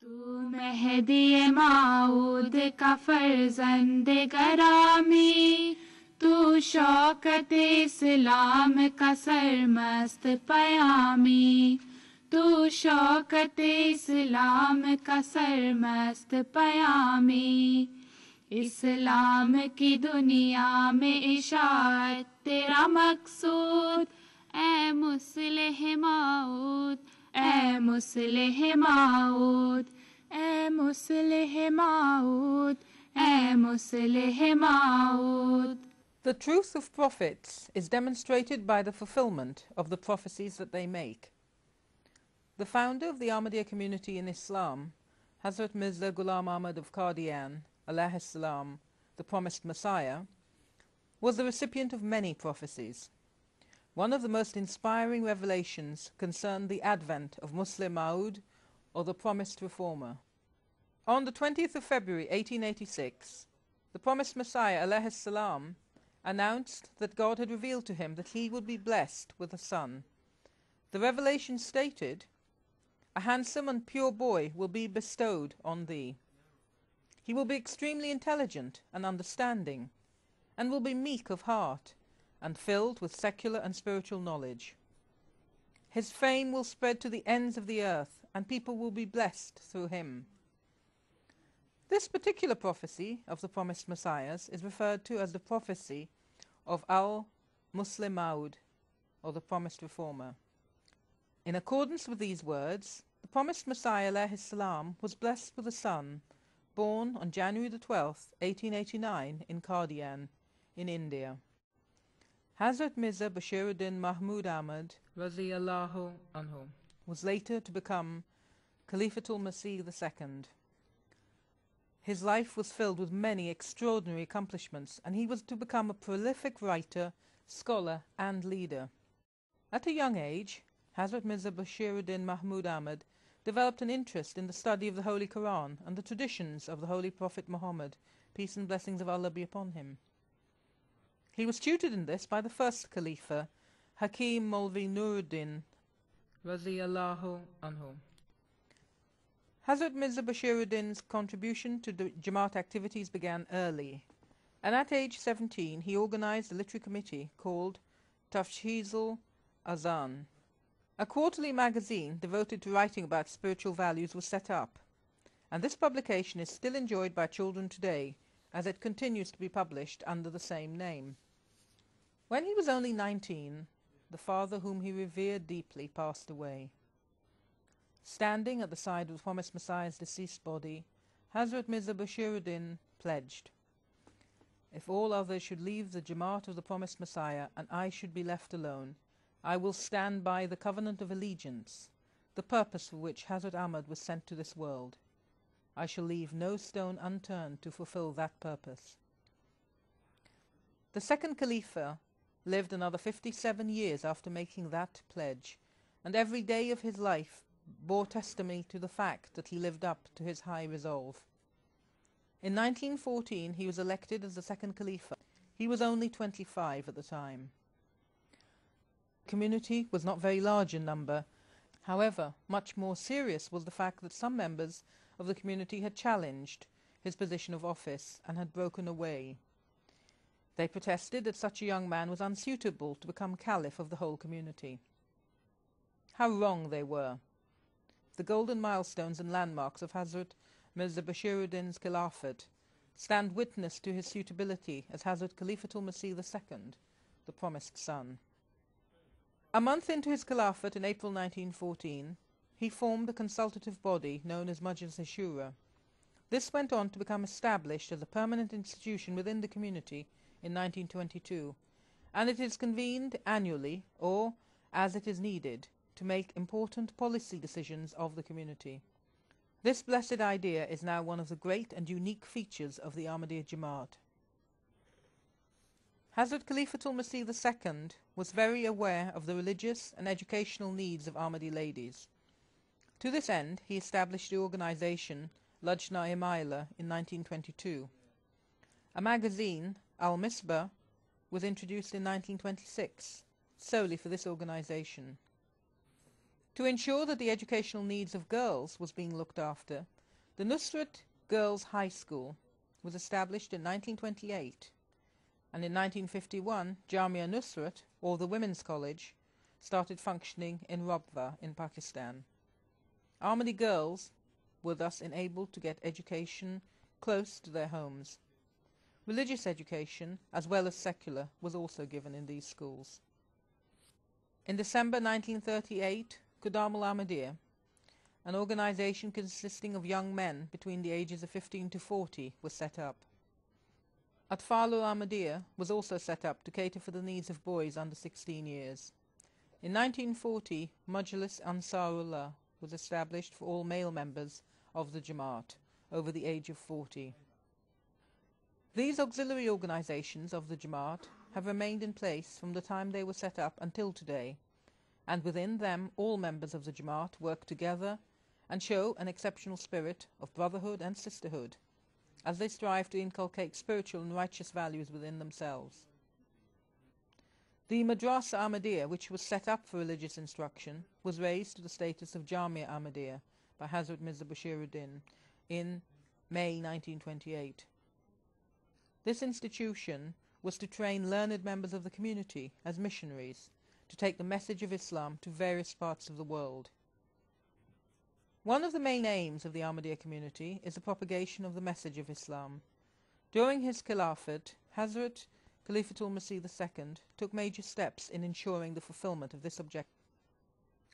तू मेहदी माऊद का फर्जंद गरामी, तू शौकत इस्लाम का सरमस्त पयामी, तू शौकत इस्लाम का सरमस्त पयामी। इस्लाम की दुनिया में इशाअत तेरा मकसूद, ए मुस्लिह माऊद, ए मुस्लिह माऊद, ए मुस्लिह माऊद, ए मुस्लिह माऊद। The truth of prophets is demonstrated by the fulfillment of the prophecies that they make. The founder of the Ahmadiyya community in Islam, Hazrat Mirza Ghulam Ahmad of Qadian, alayhi salam, the promised Messiah, was the recipient of many prophecies. One of the most inspiring revelations concerned the advent of Muslim Maud, or the promised reformer. On the 20th of February 1886, the promised Messiah alayhi salam announced that God had revealed to him that he would be blessed with a son. The revelation stated, "A handsome and pure boy will be bestowed on thee. He will be extremely intelligent and understanding, and will be meek of heart, and filled with secular and spiritual knowledge. His fame will spread to the ends of the earth, and people will be blessed through him." This particular prophecy of the promised Messiahs is referred to as the prophecy of Al-Muslim Maud, or the promised reformer. In accordance with these words, the promised Messiah alayhi salam was blessed with a son, born on January the 12th, 1889 in Qadian, in India. Hazrat Mirza Bashiruddin Mahmud Ahmad Raziyallahu Anhu was later to become Khalifatul Masih II. His life was filled with many extraordinary accomplishments, and he was to become a prolific writer, scholar and leader. At a young age, Hazrat Mirza Bashiruddin Mahmud Ahmad developed an interest in the study of the Holy Quran and the traditions of the Holy Prophet Muhammad, peace and blessings of Allah be upon him. He was tutored in this by the first Khalifa, Hakim Maulvi Nuruddin Raziyallahu Anhu. Hazrat Mirza Bashiruddin's contribution to the Jamaat activities began early, and at age 17 he organized a literary committee called Tafshizul Azan. A quarterly magazine devoted to writing about spiritual values was set up, and this publication is still enjoyed by children today, as it continues to be published under the same name. When he was only 19, the father whom he revered deeply passed away. Standing at the side of the promised Messiah's deceased body, Hazrat Mirza Bashiruddin pledged, "If all others should leave the Jamaat of the promised Messiah and I should be left alone, I will stand by the covenant of allegiance, the purpose for which Hazrat Ahmad was sent to this world. I shall leave no stone unturned to fulfill that purpose." The second Khalifa lived another 57 years after making that pledge, and every day of his life bore testimony to the fact that he lived up to his high resolve. In 1914 he was elected as the second Khalifa. He was only 25 at the time. The community was not very large in number. However, much more serious was the fact that some members of the community had challenged his position of office and had broken away. They protested that such a young man was unsuitable to become Caliph of the whole community. How wrong they were! The golden milestones and landmarks of Hazrat Mirza Bashiruddin's Khilafat stand witness to his suitability as Hazrat Khalifatul Masih II, the promised son. A month into his Khilafat in April 1914, he formed a consultative body known as Majlis-e-Shura. This went on to become established as a permanent institution within the community in 1922, and it is convened annually or as it is needed to make important policy decisions of the community. This blessed idea is now one of the great and unique features of the Ahmadiyya Jamaat. Hazrat Khalifatul Masih II was very aware of the religious and educational needs of Ahmadi ladies. To this end, he established the organization Lajna-e-Maila in 1922. A magazine, Al-Misbah, was introduced in 1926, solely for this organization. To ensure that the educational needs of girls was being looked after, the Nusrat Girls' High School was established in 1928, and in 1951 Jamia Nusrat, or the Women's College, started functioning in Rabwa in Pakistan. Ahmadi girls were thus enabled to get education close to their homes. Religious education, as well as secular, was also given in these schools. In December 1938, Qudam al-Ahmadiyya, an organization consisting of young men between the ages of 15 to 40, was set up. Atfal al-Ahmadiyya was also set up to cater for the needs of boys under 16 years. In 1940, Majlis Ansarullah was established for all male members of the Jamaat over the age of 40. These auxiliary organizations of the Jamaat have remained in place from the time they were set up until today, and within them all members of the Jamaat work together and show an exceptional spirit of brotherhood and sisterhood, as they strive to inculcate spiritual and righteous values within themselves. The Madrasa Ahmadiyya, which was set up for religious instruction, was raised to the status of Jamia Ahmadiyya by Hazrat Mirza Bashiruddin in May 1928. This institution was to train learned members of the community as missionaries to take the message of Islam to various parts of the world. One of the main aims of the Ahmadiyya community is the propagation of the message of Islam. During his Khilafat, Hazrat Khalifatul Masih II took major steps in ensuring the fulfillment of this objective.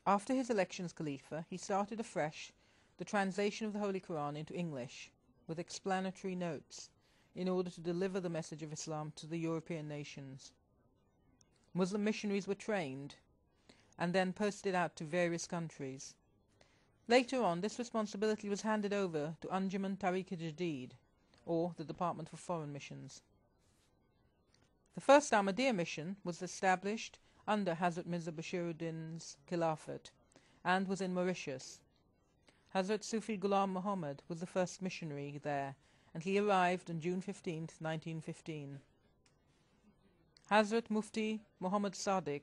After his election as Khalifa, he started afresh the translation of the Holy Quran into English with explanatory notes in order to deliver the message of Islam to the European nations. Muslim missionaries were trained and then posted out to various countries. Later on, this responsibility was handed over to Anjuman Tariq-e-Jadid, or the Department for Foreign Missions. The first Ahmadiyya mission was established under Hazrat Mirza Bashiruddin's Khilafat and was in Mauritius. Hazrat Sufi Ghulam Muhammad was the first missionary there, and he arrived on June 15, 1915. Hazrat Mufti Muhammad Sadiq,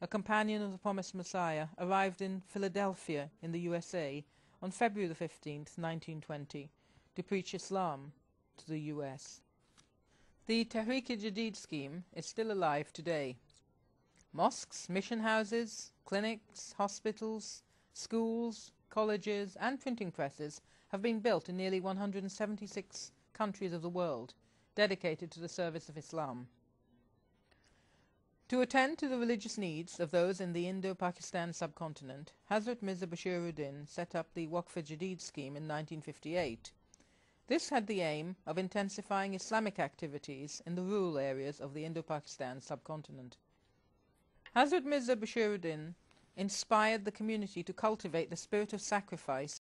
a companion of the Promised Messiah, arrived in Philadelphia in the USA on February 15, 1920, to preach Islam to the US. The Tehreek-e-Jadid scheme is still alive today. Mosques, mission houses, clinics, hospitals, schools, colleges and printing presses have been built in nearly 176 countries of the world, dedicated to the service of Islam. To attend to the religious needs of those in the Indo-Pakistan subcontinent, Hazrat Mirza Bashiruddin set up the Waqf-e-Jadid scheme in 1958. This had the aim of intensifying Islamic activities in the rural areas of the Indo-Pakistan subcontinent. Hazrat Mirza Bashiruddin inspired the community to cultivate the spirit of sacrifice